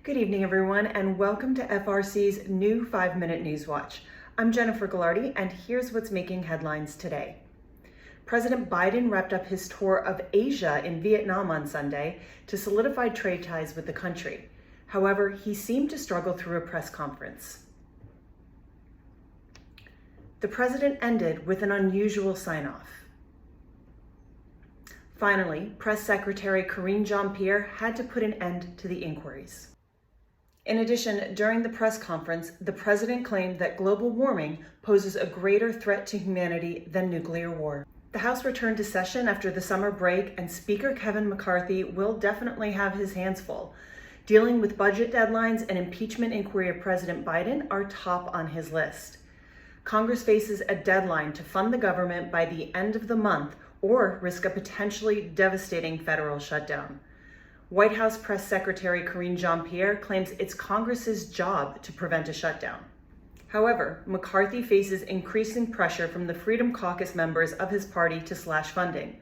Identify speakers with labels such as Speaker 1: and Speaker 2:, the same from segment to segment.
Speaker 1: Good evening, everyone, and welcome to FRC's new 5-Minute News Watch. I'm Jennifer Gallardi, and here's what's making headlines today. President Biden wrapped up his tour of Asia in Vietnam on Sunday to solidify trade ties with the country. However, he seemed to struggle through a press conference. The president ended with an unusual sign-off. Finally, Press Secretary Karine Jean-Pierre had to put an end to the inquiries. In addition, during the press conference, the president claimed that global warming poses a greater threat to humanity than nuclear war. The House returned to session after the summer break, and Speaker Kevin McCarthy will definitely have his hands full. Dealing with budget deadlines and impeachment inquiry of President Biden are top on his list. Congress faces a deadline to fund the government by the end of the month or risk a potentially devastating federal shutdown. White House Press Secretary Karine Jean-Pierre claims it's Congress's job to prevent a shutdown. However, McCarthy faces increasing pressure from the Freedom Caucus members of his party to slash funding.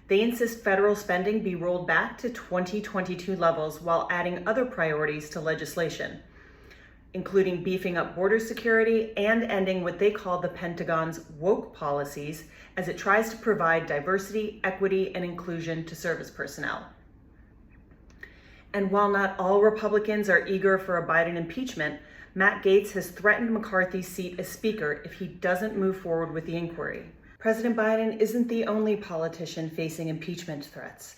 Speaker 1: They insist federal spending be rolled back to 2022 levels while adding other priorities to legislation, including beefing up border security and ending what they call the Pentagon's woke policies as it tries to provide diversity, equity, and inclusion to service personnel. And while not all Republicans are eager for a Biden impeachment, Matt Gaetz has threatened McCarthy's seat as Speaker if he doesn't move forward with the inquiry. President Biden isn't the only politician facing impeachment threats.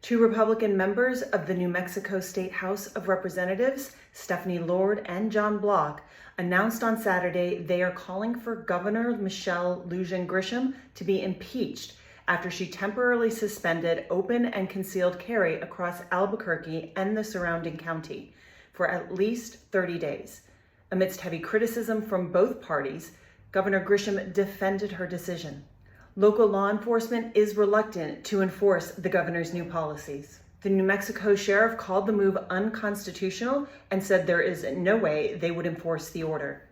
Speaker 1: Two Republican members of the New Mexico State House of Representatives, Stephanie Lord and John Block, announced on Saturday they are calling for Governor Michelle Lujan Grisham to be impeached after she temporarily suspended open and concealed carry across Albuquerque and the surrounding county for at least 30 days. Amidst heavy criticism from both parties, Governor Grisham defended her decision. Local law enforcement is reluctant to enforce the governor's new policies. The New Mexico sheriff called the move unconstitutional and said there is no way they would enforce the order.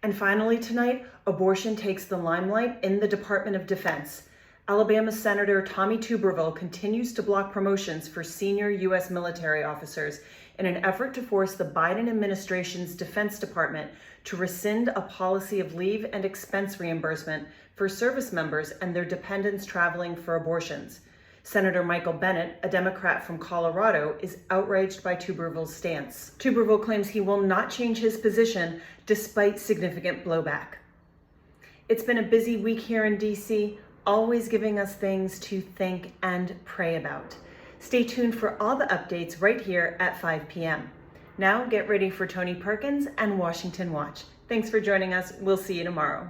Speaker 1: And finally tonight, abortion takes the limelight in the Department of Defense. Alabama Senator Tommy Tuberville continues to block promotions for senior U.S. military officers in an effort to force the Biden administration's Defense Department to rescind a policy of leave and expense reimbursement for service members and their dependents traveling for abortions. Senator Michael Bennet, a Democrat from Colorado, is outraged by Tuberville's stance. Tuberville claims he will not change his position despite significant blowback. It's been a busy week here in D.C., always giving us things to think and pray about. Stay tuned for all the updates right here at 5 p.m. Now get ready for Tony Perkins and Washington Watch. Thanks for joining us. We'll see you tomorrow.